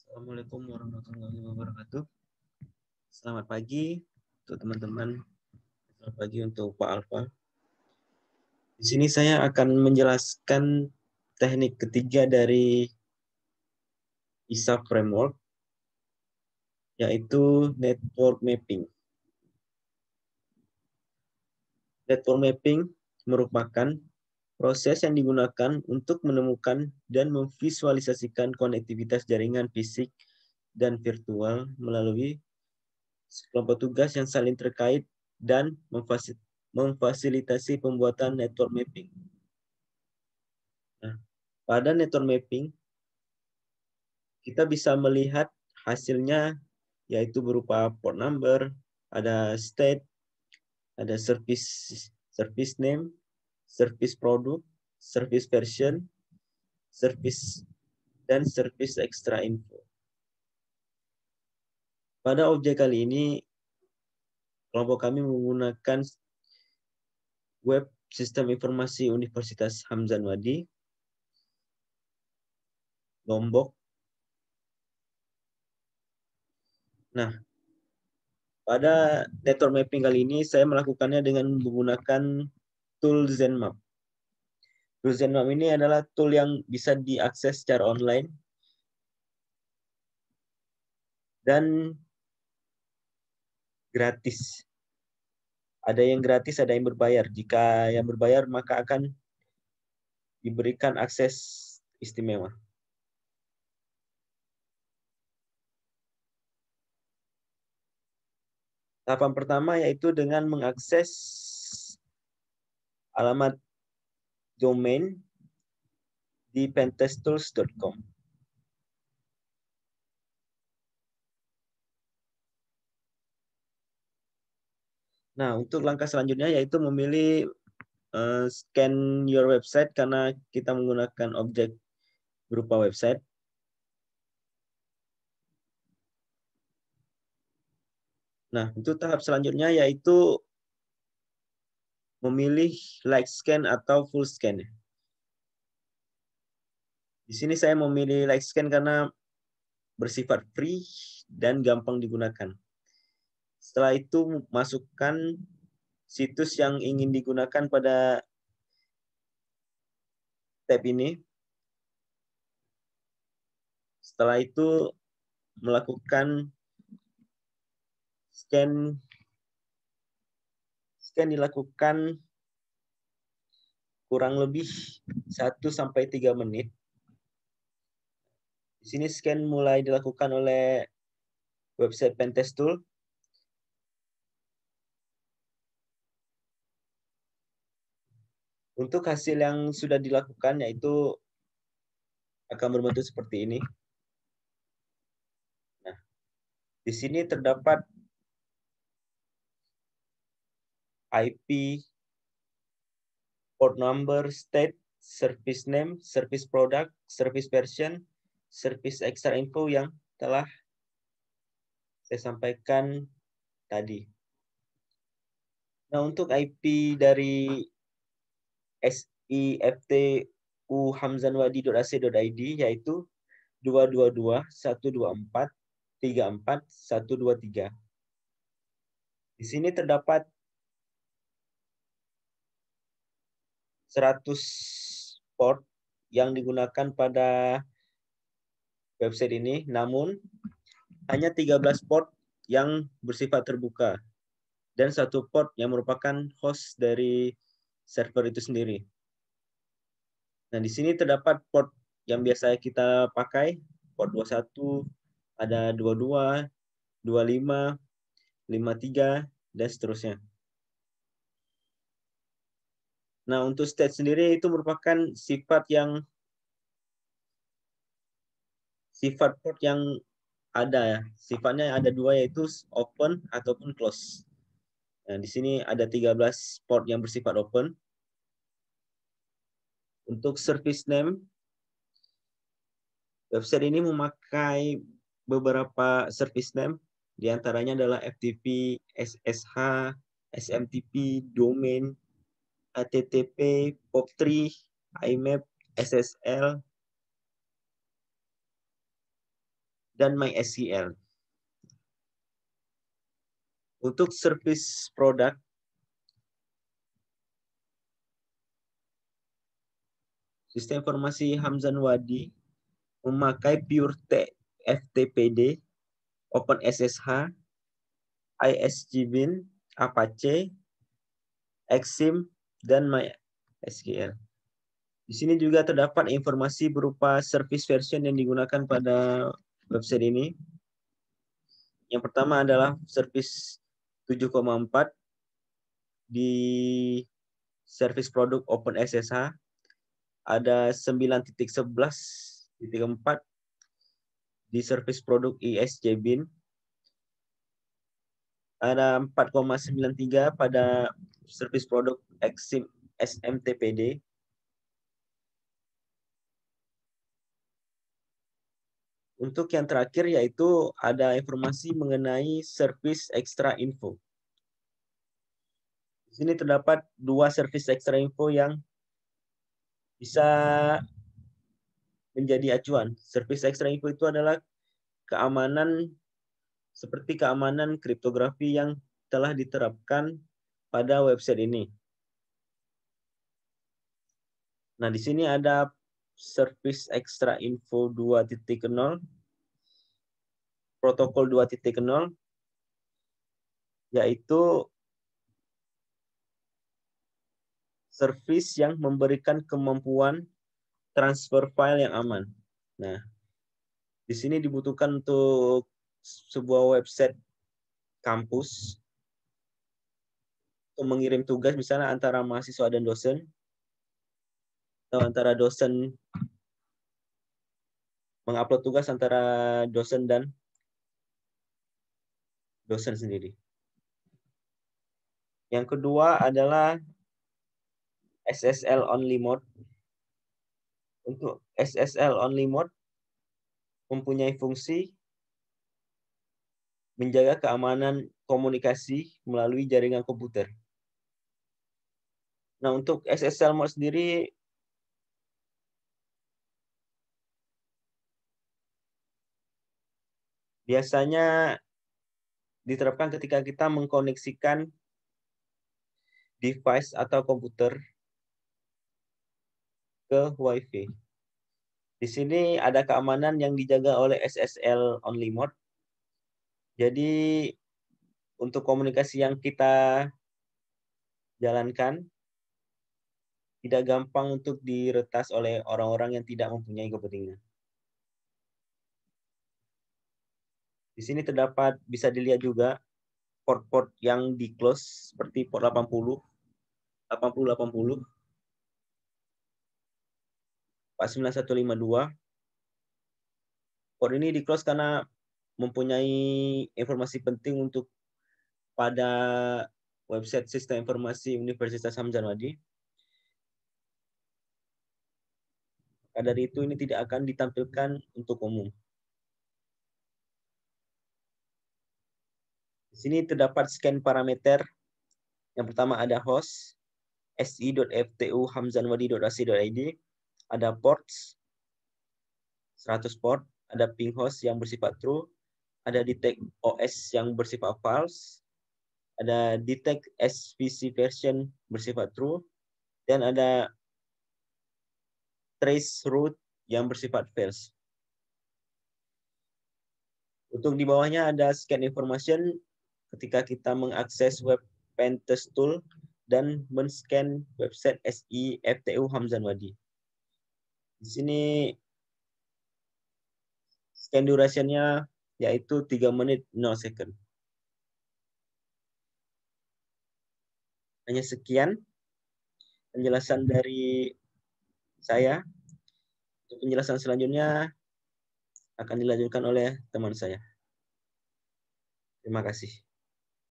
Assalamualaikum warahmatullahi wabarakatuh. Selamat pagi untuk teman-teman. Selamat pagi untuk Pak Alfa. Di sini saya akan menjelaskan teknik ketiga dari ISA Framework, yaitu Network Mapping. Network Mapping merupakan proses yang digunakan untuk menemukan dan memvisualisasikan konektivitas jaringan fisik dan virtual melalui kelompok tugas yang saling terkait dan memfasilitasi pembuatan network mapping. Nah, pada network mapping, kita bisa melihat hasilnya yaitu berupa port number, ada state, ada service name, service product, service version, service, dan service extra info. Pada objek kali ini, kelompok kami menggunakan web sistem informasi Universitas Hamzanwadi, Lombok. Nah, pada network mapping kali ini saya melakukannya dengan menggunakan tool ZenMap. Tool ZenMap ini adalah tool yang bisa diakses secara online dan gratis. Ada yang gratis, ada yang berbayar. Jika yang berbayar maka akan diberikan akses istimewa. Tahapan pertama yaitu dengan mengakses alamat domain di pentesttools.com. Nah, untuk langkah selanjutnya yaitu memilih scan your website karena kita menggunakan objek berupa website. Nah, untuk tahap selanjutnya yaitu memilih light scan atau full scan. Di sini saya memilih light scan karena bersifat free dan gampang digunakan. Setelah itu masukkan situs yang ingin digunakan pada tab ini. Setelah itu melakukan scan dilakukan kurang lebih 1-3 menit. Di sini scan mulai dilakukan oleh website Pentesttool. Untuk hasil yang sudah dilakukan yaitu akan berbentuk seperti ini. Nah, di sini terdapat IP, port number, state, service name, service product, service version, service extra info yang telah saya sampaikan tadi. Nah, untuk IP dari siftu-hamzanwadi.ac.id yaitu 222.124.34.123. Di sini terdapat 100 port yang digunakan pada website ini, namun hanya 13 port yang bersifat terbuka dan 1 port yang merupakan host dari server itu sendiri. Nah, di sini terdapat port yang biasa kita pakai, port 21, ada 22, 25, 53, dan seterusnya. Nah, untuk state sendiri itu merupakan sifat port yang ada ya. Sifatnya ada 2 yaitu open ataupun close. Nah, di sini ada 13 port yang bersifat open. Untuk service name, website ini memakai beberapa service name, di antaranya adalah FTP, SSH, SMTP, domain, HTTP, POP3, IMAP, SSL, dan MySQL. Untuk service produk, sistem informasi Hamzan Wadi memakai PureTech FTPD, OpenSSH, ISGBin, Apache, Exim, dan MySQL. Di sini juga terdapat informasi berupa service version yang digunakan pada website ini. Yang pertama adalah service 7,4 di service produk OpenSSH, ada 9.11.4 di service produk ISGBin, ada 4,93 pada service produk Exim SMTPD, untuk yang terakhir yaitu ada informasi mengenai service extra info. Di sini terdapat 2 service extra info yang bisa menjadi acuan. Service extra info itu adalah keamanan seperti keamanan kriptografi yang telah diterapkan pada website ini. Nah, di sini ada service extra info 2.0, protokol 2.0, yaitu service yang memberikan kemampuan transfer file yang aman. Nah, di sini dibutuhkan untuk sebuah website kampus untuk mengirim tugas misalnya antara mahasiswa dan dosen, atau antara dosen mengupload tugas antara dosen dan dosen sendiri. Yang kedua adalah SSL only mode. Untuk SSL only mode mempunyai fungsi menjaga keamanan komunikasi melalui jaringan komputer. Nah, untuk SSL mode sendiri biasanya diterapkan ketika kita mengkoneksikan device atau komputer ke WiFi. Di sini ada keamanan yang dijaga oleh SSL only mode. Jadi untuk komunikasi yang kita jalankan tidak gampang untuk diretas oleh orang-orang yang tidak mempunyai kepentingan. Di sini terdapat, bisa dilihat juga port-port yang di close seperti port 80, 80, 49152. Port ini di close karena mempunyai informasi penting untuk pada website sistem informasi Universitas Hamzan Wadi. Dari itu ini tidak akan ditampilkan untuk umum. Di sini terdapat scan parameter. Yang pertama ada host, si.ftu.hamzanwadi.ac.id, ada ports, 100 port, ada ping host yang bersifat true, ada detect OS yang bersifat false, ada detect SVC version bersifat true, dan ada trace root yang bersifat false. Untuk di bawahnya ada scan information ketika kita mengakses web pentest tool dan men-scan website SIFTU Hamzan Wadi. Di sini scan duration-nya yaitu 3 menit 0 second. Hanya sekian penjelasan dari saya. Untuk penjelasan selanjutnya akan dilanjutkan oleh teman saya. Terima kasih.